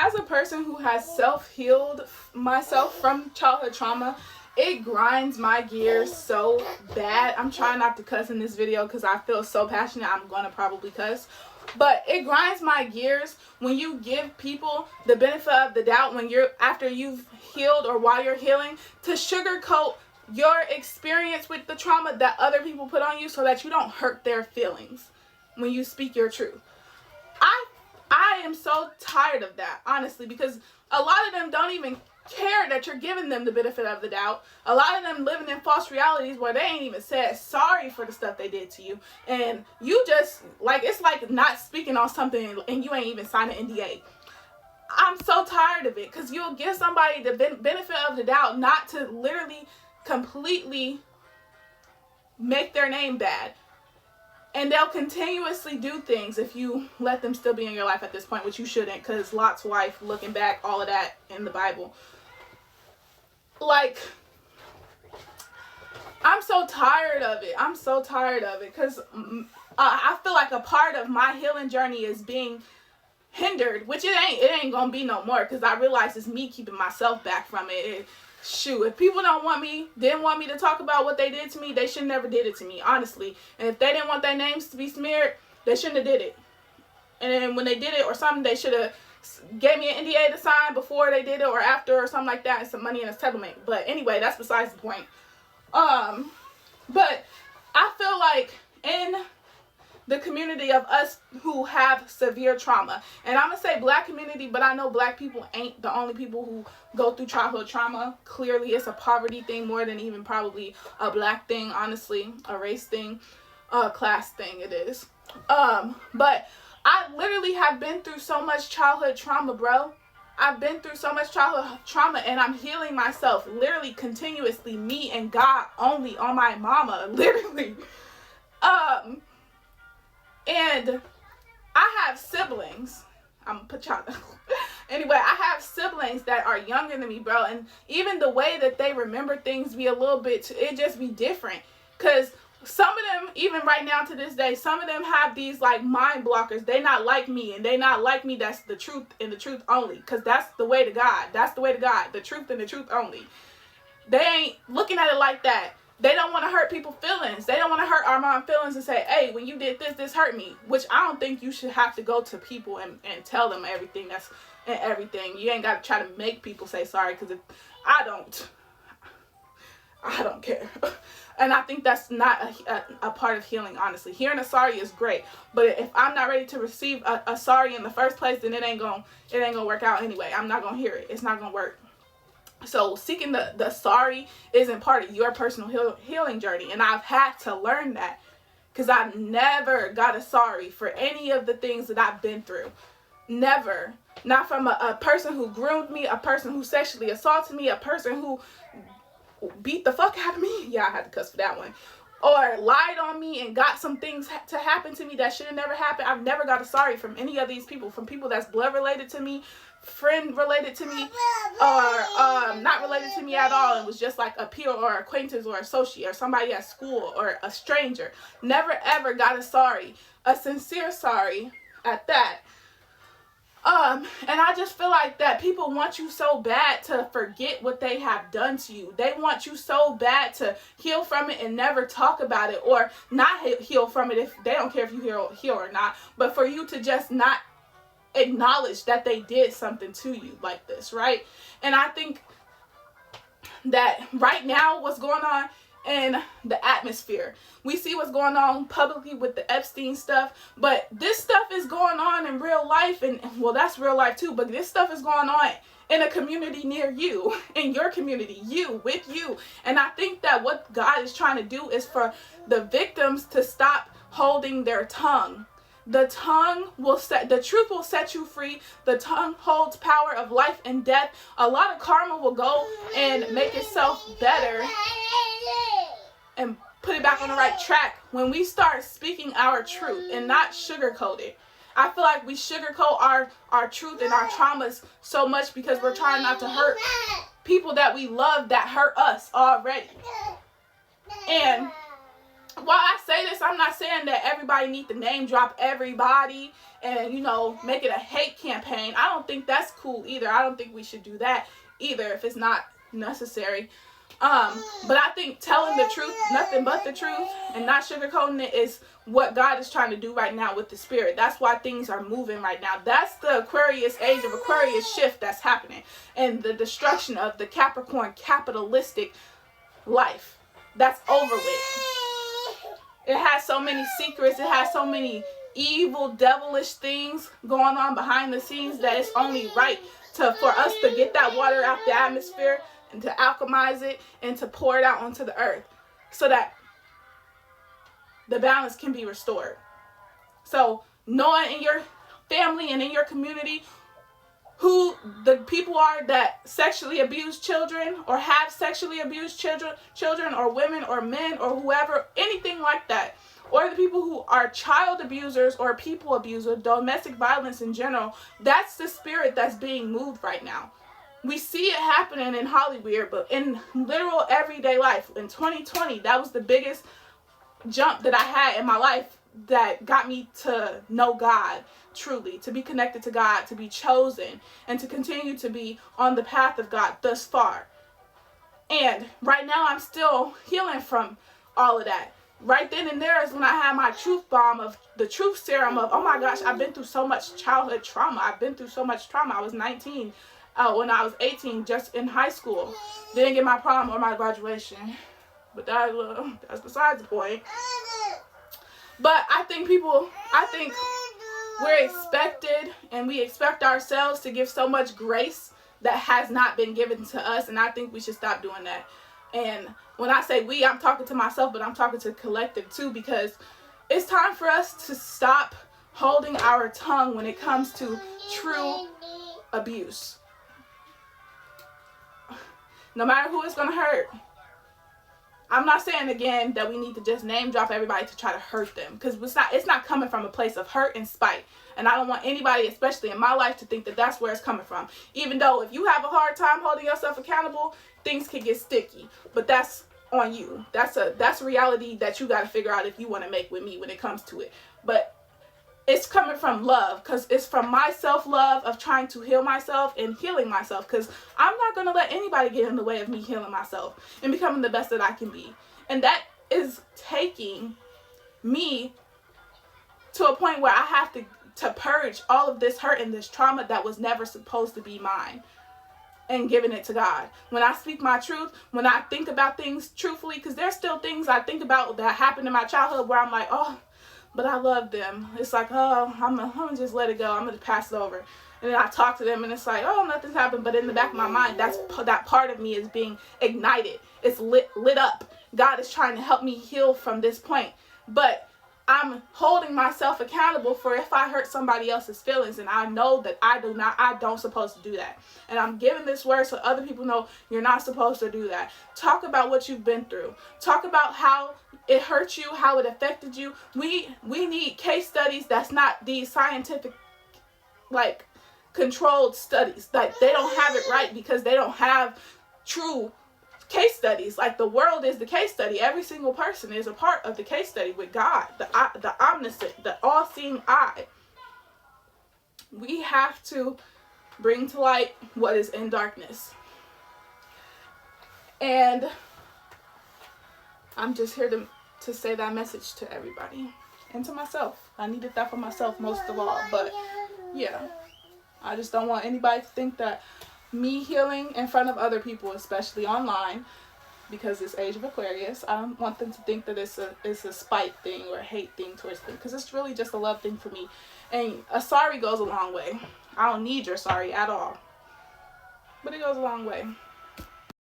as a person who has self-healed myself from childhood trauma, it grinds my gears so bad. I'm trying not to cuss in this video because I feel so passionate I'm going to probably cuss. But it grinds my gears when you give people the benefit of the doubt when you're, after you've healed or while you're healing, to sugarcoat your experience with the trauma that other people put on you so that you don't hurt their feelings when you speak your truth. I am so tired of that, honestly, because a lot of them don't even care that you're giving them the benefit of the doubt. A lot of them living in false realities where they ain't even said sorry for the stuff they did to you, and you just, like, it's like not speaking on something and you ain't even signed an NDA. I'm so tired of it, because you'll give somebody the benefit of the doubt not to literally completely make their name bad. And they'll continuously do things if you let them still be in your life at this point, which you shouldn't, because Lot's wife, looking back, all of that in the Bible. Like, I'm so tired of it. I'm so tired of it, because I feel like a part of my healing journey is being hindered, which it ain't gonna be no more, because I realize it's me keeping myself back from it. Shoot, if people didn't want me to talk about what they did to me, they should never did it to me, honestly. And if they didn't want their names to be smeared, they shouldn't have did it. And then when they did it or something, they should have gave me an NDA to sign before they did it or after or something like that, and some money in a settlement. But anyway, that's besides the point. But I feel like in the community of us who have severe trauma, and I'm gonna say black community, but I know black people ain't the only people who go through childhood trauma. Clearly it's a poverty thing more than even probably a black thing, honestly, a race thing, a class thing it is. But I literally have been through so much childhood trauma, bro. I've been through so much childhood trauma, and I'm healing myself literally continuously, me and God only, on my mama, literally. And I have siblings. I'm gonna put y'all anyway, I have siblings that are younger than me, bro, and even the way that they remember things be a little bit, it just be different. Because some of them, even right now to this day, some of them have these like mind blockers. They not like me, and they not like me. That's the truth and the truth only, because that's the way to God. That's the way to God, the truth and the truth only. They ain't looking at it like that. They don't want to hurt people's feelings. They don't want to hurt our mom feelings and say, hey, when you did this, this hurt me. Which I don't think you should have to go to people and tell them everything that's and everything. You ain't got to try to make people say sorry, because I don't care. And I think that's not a part of healing, honestly. Hearing a sorry is great, but if I'm not ready to receive a sorry in the first place, then it ain't gonna work out anyway. I'm not gonna hear it. It's not gonna work. So seeking the sorry isn't part of your personal healing journey. And I've had to learn that, because I've never got a sorry for any of the things that I've been through. Never. Not from a person who groomed me, a person who sexually assaulted me, a person who beat the fuck out of me. Yeah, I had to cuss for that one. Or lied on me and got some things to happen to me that should have never happened. I've never got a sorry from any of these people. From people that's blood related to me, friend related to me, or not related to me at all. It was just like a peer or acquaintance or associate or somebody at school or a stranger. Never ever got a sorry, a sincere sorry at that. And I just feel like that people want you so bad to forget what they have done to you. They want you so bad to heal from it and never talk about it, or not heal from it if they don't care if you heal or not, but for you to just not acknowledge that they did something to you like this, right? And I think that right now what's going on in the atmosphere, we see what's going on publicly with the Epstein stuff, but this stuff is going on in real life, and well, that's real life too, but this stuff is going on in a community near you, in your community, with you. And I think that what God is trying to do is for the victims to stop holding their tongue. The truth will set you free. The tongue holds power of life and death. A lot of karma will go and make itself better and put it back on the right track when we start speaking our truth and not sugarcoat it. I feel like we sugarcoat our truth and our traumas so much because we're trying not to hurt people that we love that hurt us already. And while I say this, I'm not saying that everybody needs to name drop everybody and, make it a hate campaign. I don't think that's cool either. I don't think we should do that either if it's not necessary. But I think telling the truth, nothing but the truth, and not sugarcoating it is what God is trying to do right now with the spirit. That's why things are moving right now. That's the Aquarius age of Aquarius shift that's happening, and the destruction of the Capricorn capitalistic life. That's over with. It has so many secrets. It has so many evil, devilish things going on behind the scenes that it's only right for us to get that water out the atmosphere and to alchemize it and to pour it out onto the earth so that the balance can be restored. So knowing in your family and in your community who the people are that sexually abuse children or have sexually abused children or women or men or whoever, anything like that, or the people who are child abusers or people abusers, domestic violence in general, that's the spirit that's being moved right now. We see it happening in Hollywood, but in literal everyday life, in 2020, that was the biggest jump that I had in my life that got me to know God truly, to be connected to God, to be chosen, and to continue to be on the path of God thus far. And right now, I'm still healing from all of that. Right then and there is when I had my truth bomb of the truth serum of, oh my gosh, I've been through so much childhood trauma. I've been through so much trauma. I was 19. When I was 18, just in high school. Didn't get my prom or my graduation. But that's besides the point. But I think we're expected, and we expect ourselves to give so much grace that has not been given to us, and I think we should stop doing that. And when I say we, I'm talking to myself, but I'm talking to the collective too, because it's time for us to stop holding our tongue when it comes to true abuse. No matter who it's going to hurt. I'm not saying, again, that we need to just name drop everybody to try to hurt them. Because it's not coming from a place of hurt and spite. And I don't want anybody, especially in my life, to think that that's where it's coming from. Even though if you have a hard time holding yourself accountable, things can get sticky. But that's on you. That's a reality that you got to figure out if you want to make with me when it comes to it. But it's coming from love, because it's from my self-love of trying to heal myself and healing myself, because I'm not going to let anybody get in the way of me healing myself and becoming the best that I can be. And that is taking me to a point where I have to purge all of this hurt and this trauma that was never supposed to be mine and giving it to God. When I speak my truth, when I think about things truthfully, because there's still things I think about that happened in my childhood where I'm like, oh, but I love them. It's like, oh, I'm gonna just let it go. I'm gonna pass it over. And then I talk to them and it's like, oh, nothing's happened. But in the back of my mind, that part of me is being ignited. It's lit up. God is trying to help me heal from this point. But I'm holding myself accountable for if I hurt somebody else's feelings, and I know that I don't supposed to do that. And I'm giving this word so other people know you're not supposed to do that. Talk about what you've been through. Talk about how it hurt you, how it affected you. We need case studies that's not these scientific, controlled studies. Like, they don't have it right because they don't have true case studies. Like, the world is the case study. Every single person is a part of the case study with God, the omniscient, the all-seeing eye. We have to bring to light what is in darkness. And I'm just here to say that message to everybody and to myself. I needed that for myself most of all. But yeah, I just don't want anybody to think that me healing in front of other people, especially online, because it's age of Aquarius, I don't want them to think that it's a spite thing or a hate thing towards them, because it's really just a love thing for me. And a sorry goes a long way. I don't need your sorry at all, but it goes a long way.